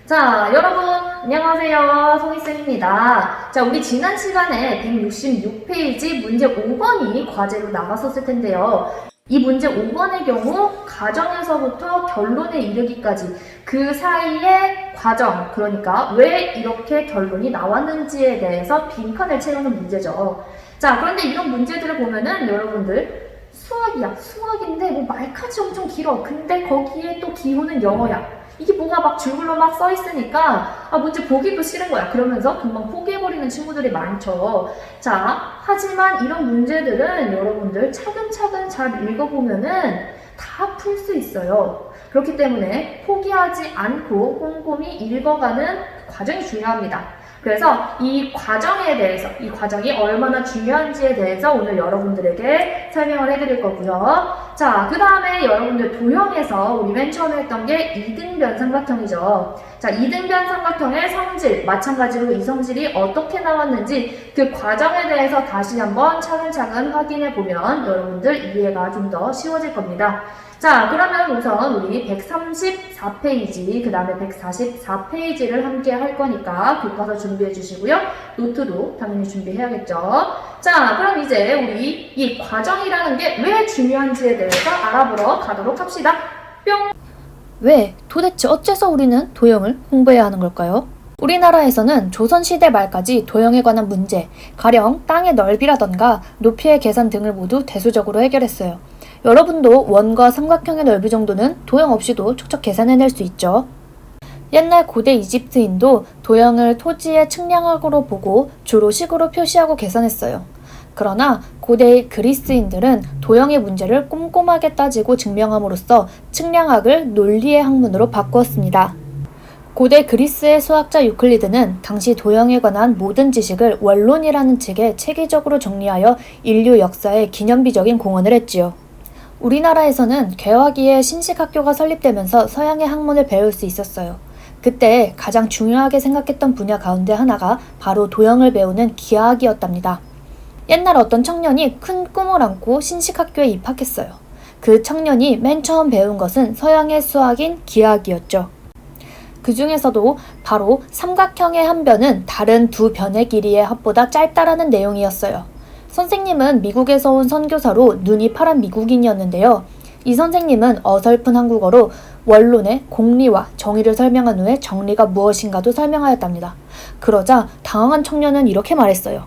자, 여러분, 안녕하세요. 송이쌤입니다. 자, 우리 지난 시간에 166페이지 문제 5번이 과제로 나갔었을 텐데요. 이 문제 5번의 경우 가정에서부터 결론에 이르기까지 그 사이의 과정, 그러니까 왜 이렇게 결론이 나왔는지에 대해서 빈칸을 채우는 문제죠. 자, 그런데 이런 문제들을 보면은 여러분들 수학이야. 수학인데 뭐 말까지 엄청 길어. 근데 거기에 또 기호는 영어야. 이게 뭐가 막 줄글로 막 써 있으니까 문제 보기도 싫은 거야. 그러면서 금방 포기해버리는 친구들이 많죠. 자, 하지만 이런 문제들은 여러분들 차근차근 잘 읽어보면은 다 풀 수 있어요. 그렇기 때문에 포기하지 않고 꼼꼼히 읽어가는 과정이 중요합니다. 그래서 이 과정에 대해서, 이 과정이 얼마나 중요한지에 대해서 오늘 여러분들에게 설명을 해드릴 거고요. 자, 그 다음에 여러분들 도형에서 우리 맨 처음에 했던 게 이등변 삼각형이죠. 자, 이등변 삼각형의 성질, 마찬가지로 이 성질이 어떻게 나왔는지 그 과정에 대해서 다시 한번 차근차근 확인해 보면 여러분들 이해가 좀 더 쉬워질 겁니다. 자, 그러면 우선 우리 134페이지, 그 다음에 144페이지를 함께 할 거니까 교과서 준비해 주시고요. 노트도 당연히 준비해야겠죠. 자, 그럼 이제 우리 이 과정이라는 게 왜 중요한지에 대해서 알아보러 가도록 합시다. 뿅! 왜? 도대체 어째서 우리는 도형을 공부해야 하는 걸까요? 우리나라에서는 조선시대 말까지 도형에 관한 문제, 가령 땅의 넓이라던가 높이의 계산 등을 모두 대수적으로 해결했어요. 여러분도 원과 삼각형의 넓이 정도는 도형 없이도 척척 계산해낼 수 있죠. 옛날 고대 이집트인도 도형을 토지의 측량학으로 보고 주로 식으로 표시하고 계산했어요. 그러나 고대 그리스인들은 도형의 문제를 꼼꼼하게 따지고 증명함으로써 측량학을 논리의 학문으로 바꾸었습니다. 고대 그리스의 수학자 유클리드는 당시 도형에 관한 모든 지식을 원론이라는 책에 체계적으로 정리하여 인류 역사에 기념비적인 공헌을 했지요. 우리나라에서는 개화기에 신식학교가 설립되면서 서양의 학문을 배울 수 있었어요. 그때 가장 중요하게 생각했던 분야 가운데 하나가 바로 도형을 배우는 기하학이었답니다. 옛날 어떤 청년이 큰 꿈을 안고 신식학교에 입학했어요. 그 청년이 맨 처음 배운 것은 서양의 수학인 기하학이었죠. 그 중에서도 바로 삼각형의 한 변은 다른 두 변의 길이의 합보다 짧다라는 내용이었어요. 선생님은 미국에서 온 선교사로 눈이 파란 미국인이었는데요. 이 선생님은 어설픈 한국어로 원론의 공리와 정의를 설명한 후에 정리가 무엇인가도 설명하였답니다. 그러자 당황한 청년은 이렇게 말했어요.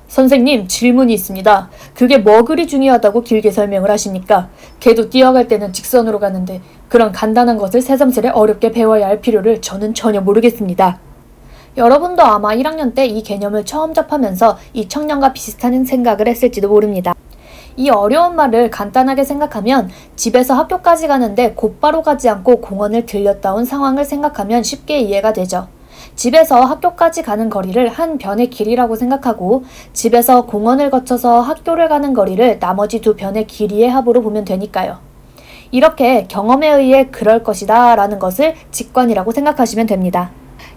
선생님, 질문이 있습니다. 그게 뭐 그리 중요하다고 길게 설명을 하십니까? 개도 뛰어갈 때는 직선으로 가는데 그런 간단한 것을 새삼스레 어렵게 배워야 할 필요를 저는 전혀 모르겠습니다. 여러분도 아마 1학년 때 이 개념을 처음 접하면서 이 청년과 비슷한 생각을 했을지도 모릅니다. 이 어려운 말을 간단하게 생각하면 집에서 학교까지 가는데 곧바로 가지 않고 공원을 들렸다 온 상황을 생각하면 쉽게 이해가 되죠. 집에서 학교까지 가는 거리를 한 변의 길이라고 생각하고 집에서 공원을 거쳐서 학교를 가는 거리를 나머지 두 변의 길이의 합으로 보면 되니까요. 이렇게 경험에 의해 그럴 것이다 라는 것을 직관이라고 생각하시면 됩니다.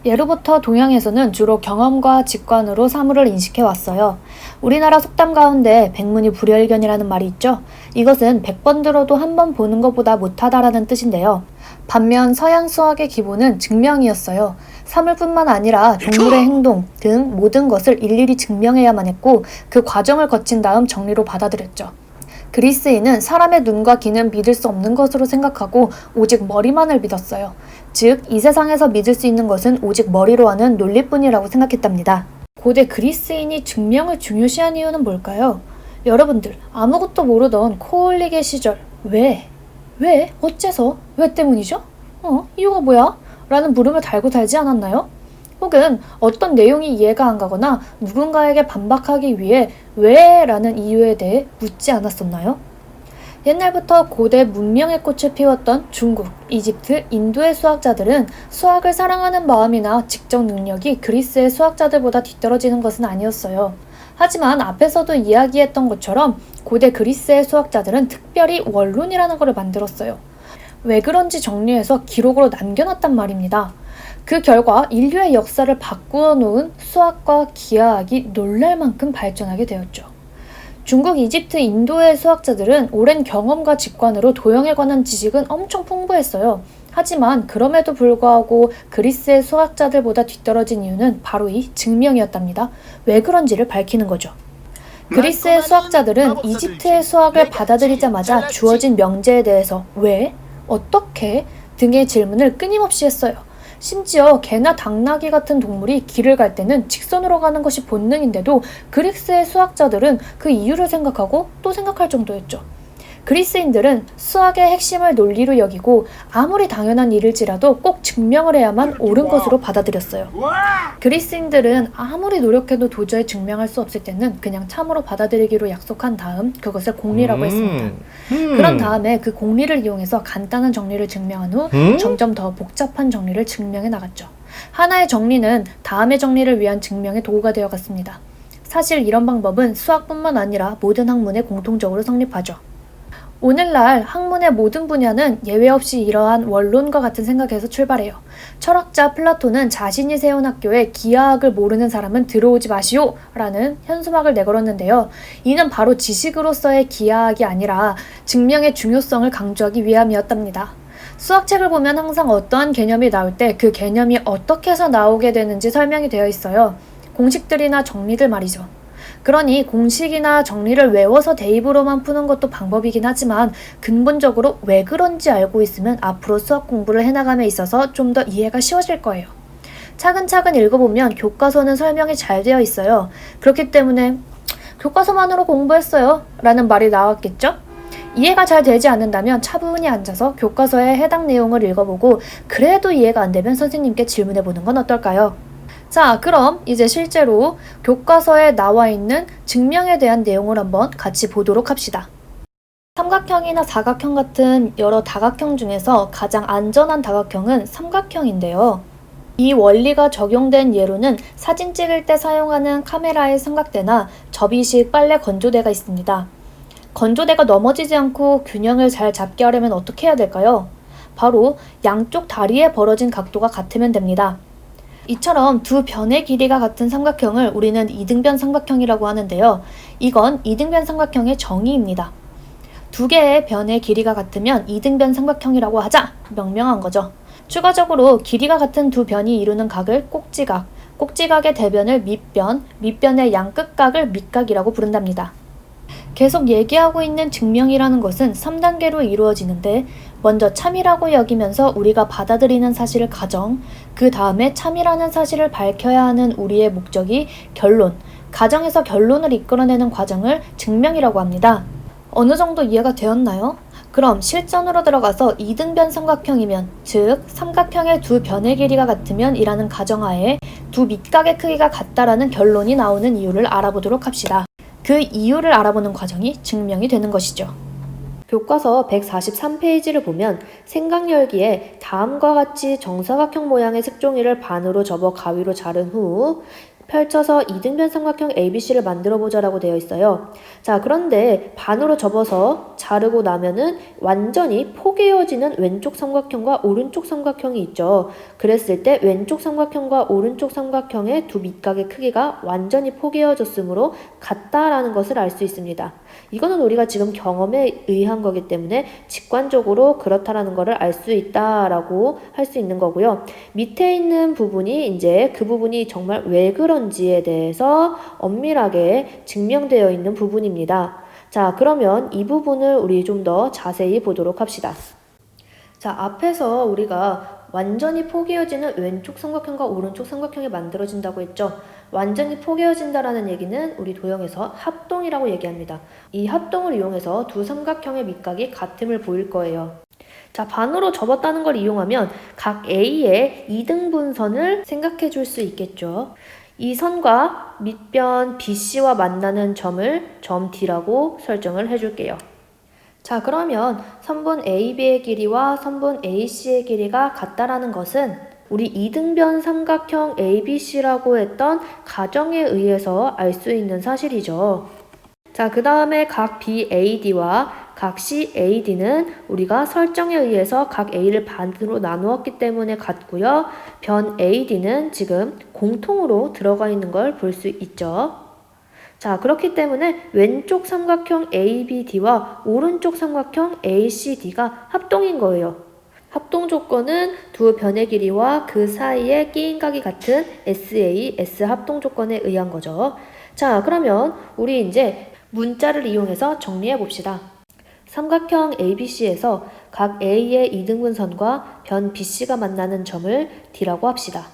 예로부터 동양에서는 주로 경험과 직관으로 사물을 인식해왔어요. 우리나라 속담 가운데 백문이 불여일견이라는 말이 있죠. 이것은 100번 들어도 한 번 보는 것보다 못하다라는 뜻인데요. 반면 서양 수학의 기본은 증명이었어요. 사물뿐만 아니라 동물의 행동 등 모든 것을 일일이 증명해야만 했고 그 과정을 거친 다음 정리로 받아들였죠. 그리스인은 사람의 눈과 귀는 믿을 수 없는 것으로 생각하고 오직 머리만을 믿었어요. 즉, 이 세상에서 믿을 수 있는 것은 오직 머리로 하는 논리뿐이라고 생각했답니다. 고대 그리스인이 증명을 중요시한 이유는 뭘까요? 여러분들, 아무것도 모르던 코올릭의 시절, 왜? 어째서? 왜 때문이죠? 이유가 뭐야? 라는 물음을 달고 살지 않았나요? 혹은 어떤 내용이 이해가 안 가거나 누군가에게 반박하기 위해 왜? 라는 이유에 대해 묻지 않았었나요? 옛날부터 고대 문명의 꽃을 피웠던 중국, 이집트, 인도의 수학자들은 수학을 사랑하는 마음이나 직접 능력이 그리스의 수학자들보다 뒤떨어지는 것은 아니었어요. 하지만 앞에서도 이야기했던 것처럼 고대 그리스의 수학자들은 특별히 원론이라는 것을 만들었어요. 왜 그런지 정리해서 기록으로 남겨놨단 말입니다. 그 결과 인류의 역사를 바꾸어 놓은 수학과 기하학이 놀랄 만큼 발전하게 되었죠. 중국, 이집트, 인도의 수학자들은 오랜 경험과 직관으로 도형에 관한 지식은 엄청 풍부했어요. 하지만 그럼에도 불구하고 그리스의 수학자들보다 뒤떨어진 이유는 바로 이 증명이었답니다. 왜 그런지를 밝히는 거죠. 그리스의 수학자들은 이집트의 수학을 받아들이자마자 주어진 명제에 대해서 왜, 어떻게 등의 질문을 끊임없이 했어요. 심지어 개나 당나귀 같은 동물이 길을 갈 때는 직선으로 가는 것이 본능인데도 그리스의 수학자들은 그 이유를 생각하고 또 생각할 정도였죠. 그리스인들은 수학의 핵심을 논리로 여기고 아무리 당연한 일일지라도 꼭 증명을 해야만 옳은 것으로 받아들였어요. 그리스인들은 아무리 노력해도 도저히 증명할 수 없을 때는 그냥 참으로 받아들이기로 약속한 다음 그것을 공리라고 했습니다. 그런 다음에 그 공리를 이용해서 간단한 정리를 증명한 후 점점 더 복잡한 정리를 증명해 나갔죠. 하나의 정리는 다음의 정리를 위한 증명의 도구가 되어갔습니다. 사실 이런 방법은 수학뿐만 아니라 모든 학문에 공통적으로 성립하죠. 오늘날 학문의 모든 분야는 예외 없이 이러한 원론과 같은 생각에서 출발해요. 철학자 플라톤은 자신이 세운 학교에 기하학을 모르는 사람은 들어오지 마시오! 라는 현수막을 내걸었는데요. 이는 바로 지식으로서의 기하학이 아니라 증명의 중요성을 강조하기 위함이었답니다. 수학책을 보면 항상 어떠한 개념이 나올 때 그 개념이 어떻게 해서 나오게 되는지 설명이 되어 있어요. 공식들이나 정리들 말이죠. 그러니 공식이나 정리를 외워서 대입으로만 푸는 것도 방법이긴 하지만 근본적으로 왜 그런지 알고 있으면 앞으로 수학 공부를 해나감에 있어서 좀 더 이해가 쉬워질 거예요. 차근차근 읽어보면 교과서는 설명이 잘 되어 있어요. 그렇기 때문에 교과서만으로 공부했어요 라는 말이 나왔겠죠? 이해가 잘 되지 않는다면 차분히 앉아서 교과서의 해당 내용을 읽어보고 그래도 이해가 안 되면 선생님께 질문해보는 건 어떨까요? 자, 그럼 이제 실제로 교과서에 나와 있는 증명에 대한 내용을 한번 같이 보도록 합시다. 삼각형이나 사각형 같은 여러 다각형 중에서 가장 안전한 다각형은 삼각형인데요. 이 원리가 적용된 예로는 사진 찍을 때 사용하는 카메라의 삼각대나 접이식 빨래 건조대가 있습니다. 건조대가 넘어지지 않고 균형을 잘 잡게 하려면 어떻게 해야 될까요? 바로 양쪽 다리에 벌어진 각도가 같으면 됩니다. 이처럼 두 변의 길이가 같은 삼각형을 우리는 이등변 삼각형이라고 하는데요. 이건 이등변 삼각형의 정의입니다. 두 개의 변의 길이가 같으면 이등변 삼각형이라고 하자! 명명한 거죠. 추가적으로 길이가 같은 두 변이 이루는 각을 꼭지각, 꼭지각의 대변을 밑변, 밑변의 양끝각을 밑각이라고 부른답니다. 계속 얘기하고 있는 증명이라는 것은 3단계로 이루어지는데 먼저 참이라고 여기면서 우리가 받아들이는 사실을 가정, 그 다음에 참이라는 사실을 밝혀야 하는 우리의 목적이 결론, 가정에서 결론을 이끌어내는 과정을 증명이라고 합니다. 어느 정도 이해가 되었나요? 그럼 실전으로 들어가서 이등변 삼각형이면, 즉 삼각형의 두 변의 길이가 같으면 이라는 가정하에 두 밑각의 크기가 같다라는 결론이 나오는 이유를 알아보도록 합시다. 그 이유를 알아보는 과정이 증명이 되는 것이죠. 교과서 143페이지를 보면 생각열기에 다음과 같이 정사각형 모양의 색종이를 반으로 접어 가위로 자른 후 펼쳐서 이등변 삼각형 ABC를 만들어보자 라고 되어 있어요. 자, 그런데 반으로 접어서 자르고 나면은 완전히 포개어지는 왼쪽 삼각형과 오른쪽 삼각형이 있죠. 그랬을 때 왼쪽 삼각형과 오른쪽 삼각형의 두 밑각의 크기가 완전히 포개어졌으므로 같다라는 것을 알 수 있습니다. 이거는 우리가 지금 경험에 의한 거기 때문에 직관적으로 그렇다라는 것을 알 수 있다라고 할 수 있는 거고요. 밑에 있는 부분이 이제 그 부분이 정말 왜 그런지에 대해서 엄밀하게 증명되어 있는 부분입니다. 자, 그러면 이 부분을 우리 좀 더 자세히 보도록 합시다. 자, 앞에서 우리가 완전히 포개어지는 왼쪽 삼각형과 오른쪽 삼각형이 만들어진다고 했죠. 완전히 포개어진다라는 얘기는 우리 도형에서 합동이라고 얘기합니다. 이 합동을 이용해서 두 삼각형의 밑각이 같음을 보일 거예요. 자, 반으로 접었다는 걸 이용하면 각 A의 이등분선을 생각해 줄 수 있겠죠. 이 선과 밑변 BC와 만나는 점을 점 D라고 설정을 해줄게요. 자, 그러면 선분 AB의 길이와 선분 AC의 길이가 같다라는 것은 우리 이등변 삼각형 ABC라고 했던 가정에 의해서 알 수 있는 사실이죠. 자, 그 다음에 각 BAD와 각 CAD는 우리가 설정에 의해서 각 A를 반으로 나누었기 때문에 같고요. 변 AD는 지금 공통으로 들어가 있는 걸 볼 수 있죠. 자, 그렇기 때문에 왼쪽 삼각형 ABD와 오른쪽 삼각형 ACD가 합동인 거예요. 합동 조건은 두 변의 길이와 그 사이의 끼인각이 같은 SA, S 합동 조건에 의한 거죠. 자, 그러면 우리 이제 문자를 이용해서 정리해 봅시다. 삼각형 ABC에서 각 A의 이등분선과 변 BC가 만나는 점을 D라고 합시다.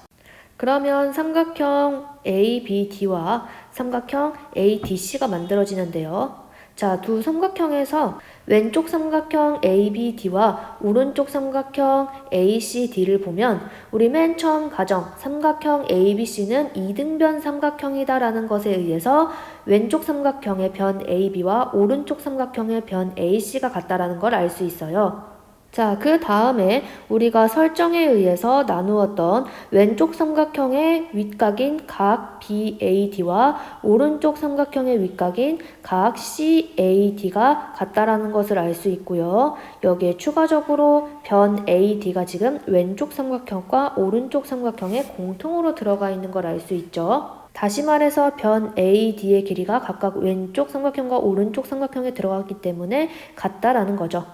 그러면 삼각형 ABD와 삼각형 ADC가 만들어지는데요. 자, 두 삼각형에서 왼쪽 삼각형 ABD와 오른쪽 삼각형 ACD를 보면 우리 맨 처음 가정 삼각형 ABC는 이등변 삼각형이다라는 것에 의해서 왼쪽 삼각형의 변 AB와 오른쪽 삼각형의 변 AC가 같다라는 걸 알 수 있어요. 자, 그 다음에 우리가 설정에 의해서 나누었던 왼쪽 삼각형의 윗각인 각 BAD와 오른쪽 삼각형의 윗각인 각 CAD가 같다라는 것을 알 수 있고요. 여기에 추가적으로 변 AD가 지금 왼쪽 삼각형과 오른쪽 삼각형에 공통으로 들어가 있는 걸 알 수 있죠. 다시 말해서 변 AD의 길이가 각각 왼쪽 삼각형과 오른쪽 삼각형에 들어갔기 때문에 같다라는 거죠.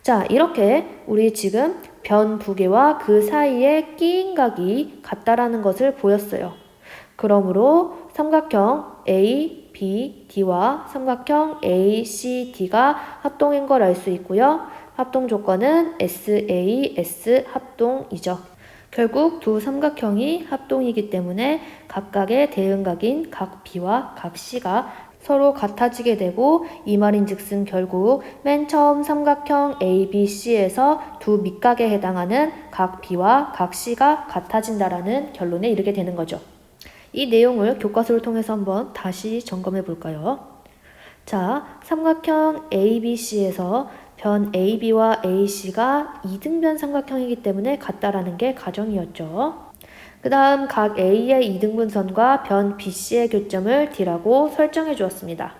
자, 이렇게 우리 지금 변 두 개와 그 사이의 끼인각이 같다라는 것을 보였어요. 그러므로 삼각형 ABD와 삼각형 ACD가 합동인 걸 알 수 있고요. 합동 조건은 SAS 합동이죠. 결국 두 삼각형이 합동이기 때문에 각각의 대응각인 각 B와 각 C가 서로 같아지게 되고 이 말인즉슨 결국 맨 처음 삼각형 ABC에서 두 밑각에 해당하는 각 B와 각 C가 같아진다라는 결론에 이르게 되는 거죠. 이 내용을 교과서를 통해서 한번 다시 점검해 볼까요? 자, 삼각형 ABC에서 변 AB와 AC가 이등변 삼각형이기 때문에 같다라는 게 가정이었죠. 그 다음 각 A의 이등분선과 변 BC의 교점을 D라고 설정해 주었습니다.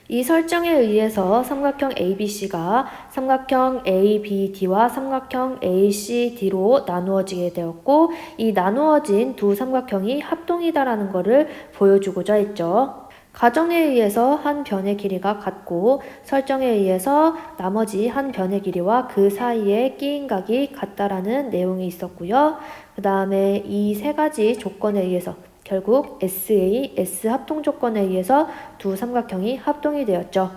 이 설정에 의해서 삼각형 ABC가 삼각형 ABD와 삼각형 ACD로 나누어지게 되었고 이 나누어진 두 삼각형이 합동이다라는 것을 보여주고자 했죠. 가정에 의해서 한 변의 길이가 같고 설정에 의해서 나머지 한 변의 길이와 그 사이의 끼인각이 같다라는 내용이 있었고요. 그 다음에 이 세 가지 조건에 의해서 결국 SA, S 합동 조건에 의해서 두 삼각형이 합동이 되었죠.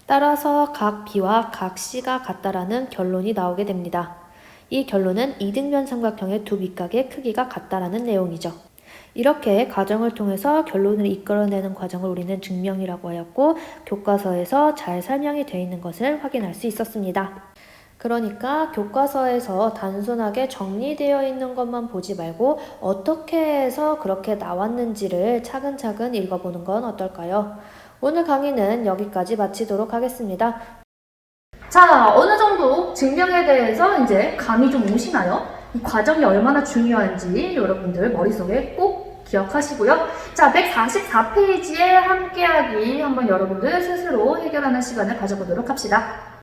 따라서 각 B와 각 C가 같다라는 결론이 나오게 됩니다. 이 결론은 이등변 삼각형의 두 밑각의 크기가 같다라는 내용이죠. 이렇게 과정을 통해서 결론을 이끌어내는 과정을 우리는 증명이라고 하였고 교과서에서 잘 설명이 되어 있는 것을 확인할 수 있었습니다. 그러니까 교과서에서 단순하게 정리되어 있는 것만 보지 말고 어떻게 해서 그렇게 나왔는지를 차근차근 읽어보는 건 어떨까요? 오늘 강의는 여기까지 마치도록 하겠습니다. 자, 어느 정도 증명에 대해서 이제 감이 좀 오시나요? 이 과정이 얼마나 중요한지 여러분들 머릿속에 꼭 기억하시고요. 자, 144페이지에 함께하기 한번 여러분들 스스로 해결하는 시간을 가져보도록 합시다.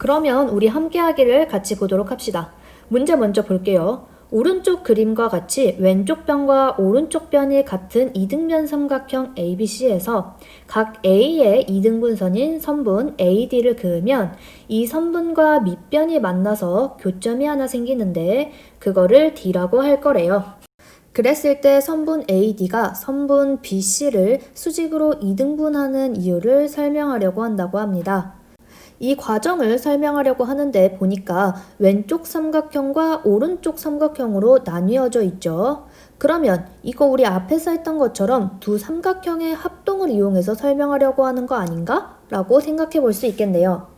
그러면 우리 함께 하기를 같이 보도록 합시다. 문제 먼저 볼게요. 오른쪽 그림과 같이 왼쪽 변과 오른쪽 변이 같은 이등변 삼각형 ABC에서 각 A의 이등분선인 선분 AD를 그으면 이 선분과 밑변이 만나서 교점이 하나 생기는데 그거를 D라고 할 거래요. 그랬을 때 선분 AD가 선분 BC를 수직으로 이등분하는 이유를 설명하려고 한다고 합니다. 이 과정을 설명하려고 하는데 보니까 왼쪽 삼각형과 오른쪽 삼각형으로 나뉘어져 있죠. 그러면 이거 우리 앞에서 했던 것처럼 두 삼각형의 합동을 이용해서 설명하려고 하는 거 아닌가? 라고 생각해 볼 수 있겠네요.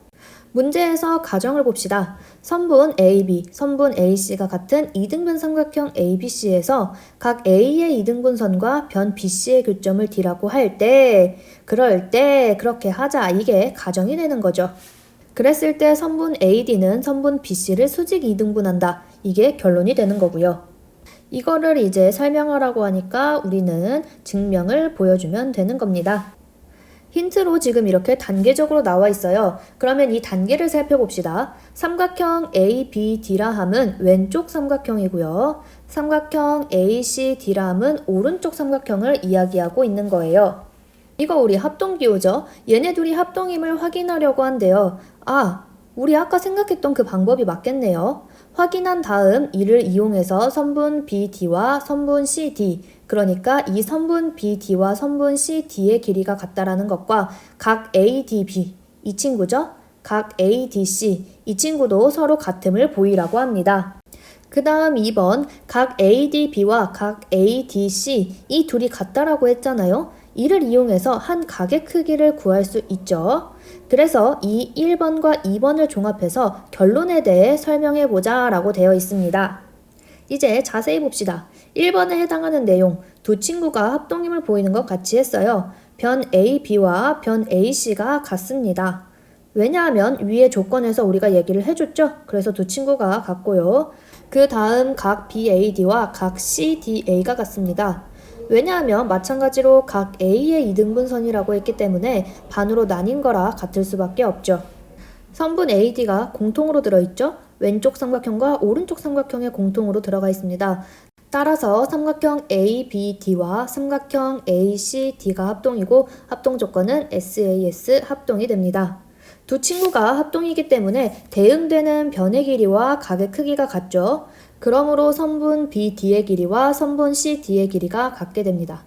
문제에서 가정을 봅시다. 선분 AB, 선분 AC가 같은 이등변 삼각형 ABC에서 각 A의 이등분선과 변 BC의 교점을 D라고 할 때, 그럴 때 그렇게 하자, 이게 가정이 되는 거죠. 그랬을 때 선분 AD는 선분 BC를 수직 이등분한다. 이게 결론이 되는 거고요. 이거를 이제 설명하라고 하니까 우리는 증명을 보여주면 되는 겁니다. 힌트로 지금 이렇게 단계적으로 나와 있어요. 그러면 이 단계를 살펴봅시다. 삼각형 ABD라 함은 왼쪽 삼각형이고요. 삼각형 ACD라 함은 오른쪽 삼각형을 이야기하고 있는 거예요. 이거 우리 합동기호죠. 얘네 둘이 합동임을 확인하려고 한대요. 우리 아까 생각했던 그 방법이 맞겠네요. 확인한 다음 이를 이용해서 선분 BD와 선분 CD, 그러니까 이 선분 BD와 선분 CD의 길이가 같다라는 것과 각 ADB, 이 친구죠? 각 ADC, 이 친구도 서로 같음을 보이라고 합니다. 그 다음 2번, 각 ADB와 각 ADC, 이 둘이 같다라고 했잖아요. 이를 이용해서 한 각의 크기를 구할 수 있죠. 그래서 이 1번과 2번을 종합해서 결론에 대해 설명해보자 라고 되어 있습니다. 이제 자세히 봅시다. 1번에 해당하는 내용, 두 친구가 합동임을 보이는 것 같이 했어요. 변 AB와 변 AC가 같습니다. 왜냐하면 위의 조건에서 우리가 얘기를 해줬죠. 그래서 두 친구가 같고요. 그 다음 각 BAD와 각 CDA가 같습니다. 왜냐하면 마찬가지로 각 A의 이등분선이라고 했기 때문에 반으로 나뉜 거라 같을 수밖에 없죠. 선분 AD가 공통으로 들어있죠? 왼쪽 삼각형과 오른쪽 삼각형에 공통으로 들어가 있습니다. 따라서 삼각형 ABD와 삼각형 ACD가 합동이고 합동 조건은 SAS 합동이 됩니다. 두 친구가 합동이기 때문에 대응되는 변의 길이와 각의 크기가 같죠. 그러므로 선분 BD의 길이와 선분 CD의 길이가 같게 됩니다.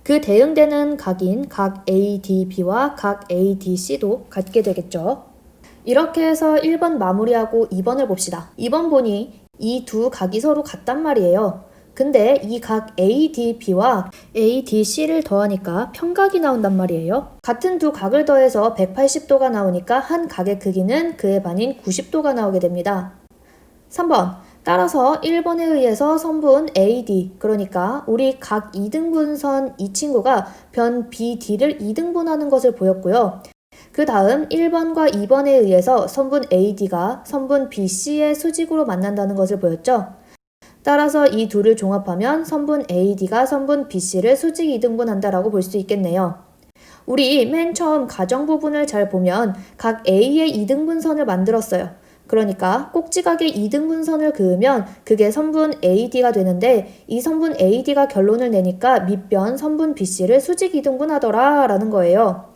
그 대응되는 각인 각 ADB와 각 ADC도 같게 되겠죠. 이렇게 해서 1번 마무리하고 2번을 봅시다. 2번 보니 이 두 각이 서로 같단 말이에요. 근데 이 각 ADB와 ADC를 더하니까 평각이 나온단 말이에요. 같은 두 각을 더해서 180도가 나오니까 한 각의 크기는 그의 반인 90도가 나오게 됩니다. 3번, 따라서 1번에 의해서 선분 AD, 그러니까 우리 각 2등분선 이 친구가 변 BD를 2등분하는 것을 보였고요. 그 다음 1번과 2번에 의해서 선분 AD가 선분 BC의 수직으로 만난다는 것을 보였죠. 따라서 이 둘을 종합하면 선분 AD가 선분 BC를 수직 이등분한다라고 볼 수 있겠네요. 우리 맨 처음 가정 부분을 잘 보면 각 A의 이등분선을 만들었어요. 그러니까 꼭지각의 이등분선을 그으면 그게 선분 AD가 되는데 이 선분 AD가 결론을 내니까 밑변 선분 BC를 수직 이등분하더라 라는 거예요.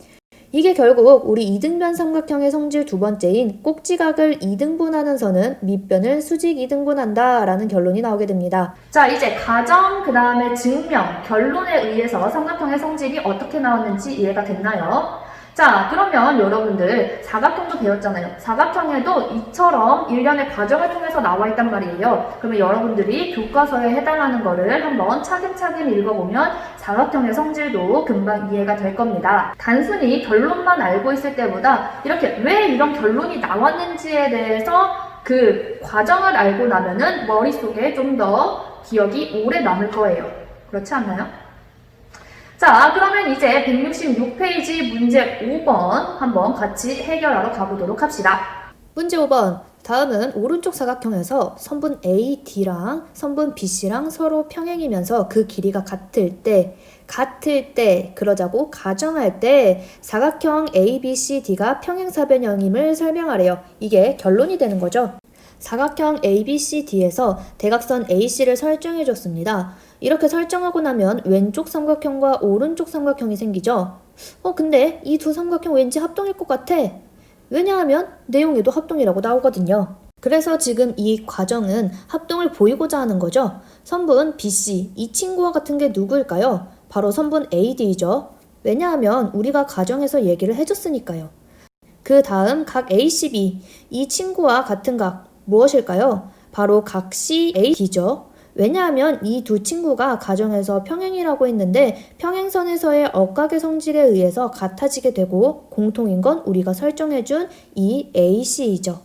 이게 결국 우리 이등변 삼각형의 성질 두 번째인 꼭지각을 이등분하는 선은 밑변을 수직 이등분한다 라는 결론이 나오게 됩니다. 자, 이제 가정, 그 다음에 증명, 결론에 의해서 삼각형의 성질이 어떻게 나왔는지 이해가 됐나요? 자, 그러면 여러분들 사각형도 배웠잖아요. 사각형에도 이처럼 일련의 과정을 통해서 나와 있단 말이에요. 그러면 여러분들이 교과서에 해당하는 거를 한번 차근차근 읽어보면 사각형의 성질도 금방 이해가 될 겁니다. 단순히 결론만 알고 있을 때보다 이렇게 왜 이런 결론이 나왔는지에 대해서 그 과정을 알고 나면은 머릿속에 좀 더 기억이 오래 남을 거예요. 그렇지 않나요? 자, 그러면 이제 166페이지 문제 5번 한번 같이 해결하러 가보도록 합시다. 문제 5번. 다음은 오른쪽 사각형에서 선분 AD랑 선분 BC랑 서로 평행이면서 그 길이가 같을 때 같을 때, 그러자고 가정할 때 사각형 ABCD가 평행사변형임을 설명하래요. 이게 결론이 되는 거죠. 사각형 ABCD에서 대각선 AC를 설정해 줬습니다. 이렇게 설정하고 나면 왼쪽 삼각형과 오른쪽 삼각형이 생기죠. 근데 이 두 삼각형 왠지 합동일 것 같아. 왜냐하면 내용에도 합동이라고 나오거든요. 그래서 지금 이 과정은 합동을 보이고자 하는 거죠. 선분 BC, 이 친구와 같은 게 누구일까요? 바로 선분 AD죠. 왜냐하면 우리가 가정에서 얘기를 해줬으니까요. 그 다음 각 ACB, 이 친구와 같은 각 무엇일까요? 바로 각 CAD죠. 왜냐하면 이 두 친구가 가정에서 평행이라고 했는데 평행선에서의 억각의 성질에 의해서 같아지게 되고 공통인 건 우리가 설정해준 이 AC이죠.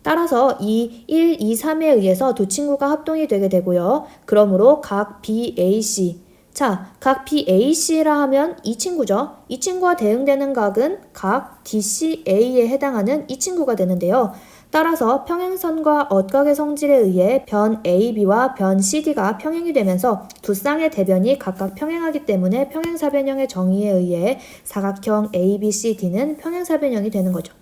따라서 이 1, 2, 3에 의해서 두 친구가 합동이 되게 되고요. 그러므로 각 BAC. 자, 각 BAC라 하면 이 친구죠. 이 친구와 대응되는 각은 각 DCA에 해당하는 이 친구가 되는데요. 따라서 평행선과 억각의 성질에 의해 변 AB와 변 CD가 평행이 되면서 두 쌍의 대변이 각각 평행하기 때문에 평행사변형의 정의에 의해 사각형 ABCD는 평행사변형이 되는 거죠.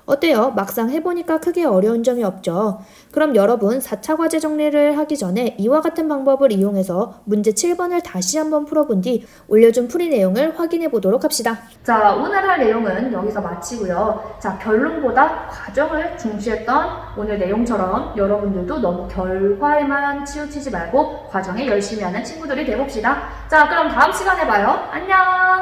어때요? 막상 해보니까 크게 어려운 점이 없죠. 그럼 여러분 4차 과제 정리를 하기 전에 이와 같은 방법을 이용해서 문제 7번을 다시 한번 풀어본 뒤 올려준 풀이 내용을 확인해 보도록 합시다. 자, 오늘 할 내용은 여기서 마치고요. 자, 결론보다 과정을 중시했던 오늘 내용처럼 여러분들도 너무 결과에만 치우치지 말고 과정에 열심히 하는 친구들이 되봅시다. 자, 그럼 다음 시간에 봐요. 안녕!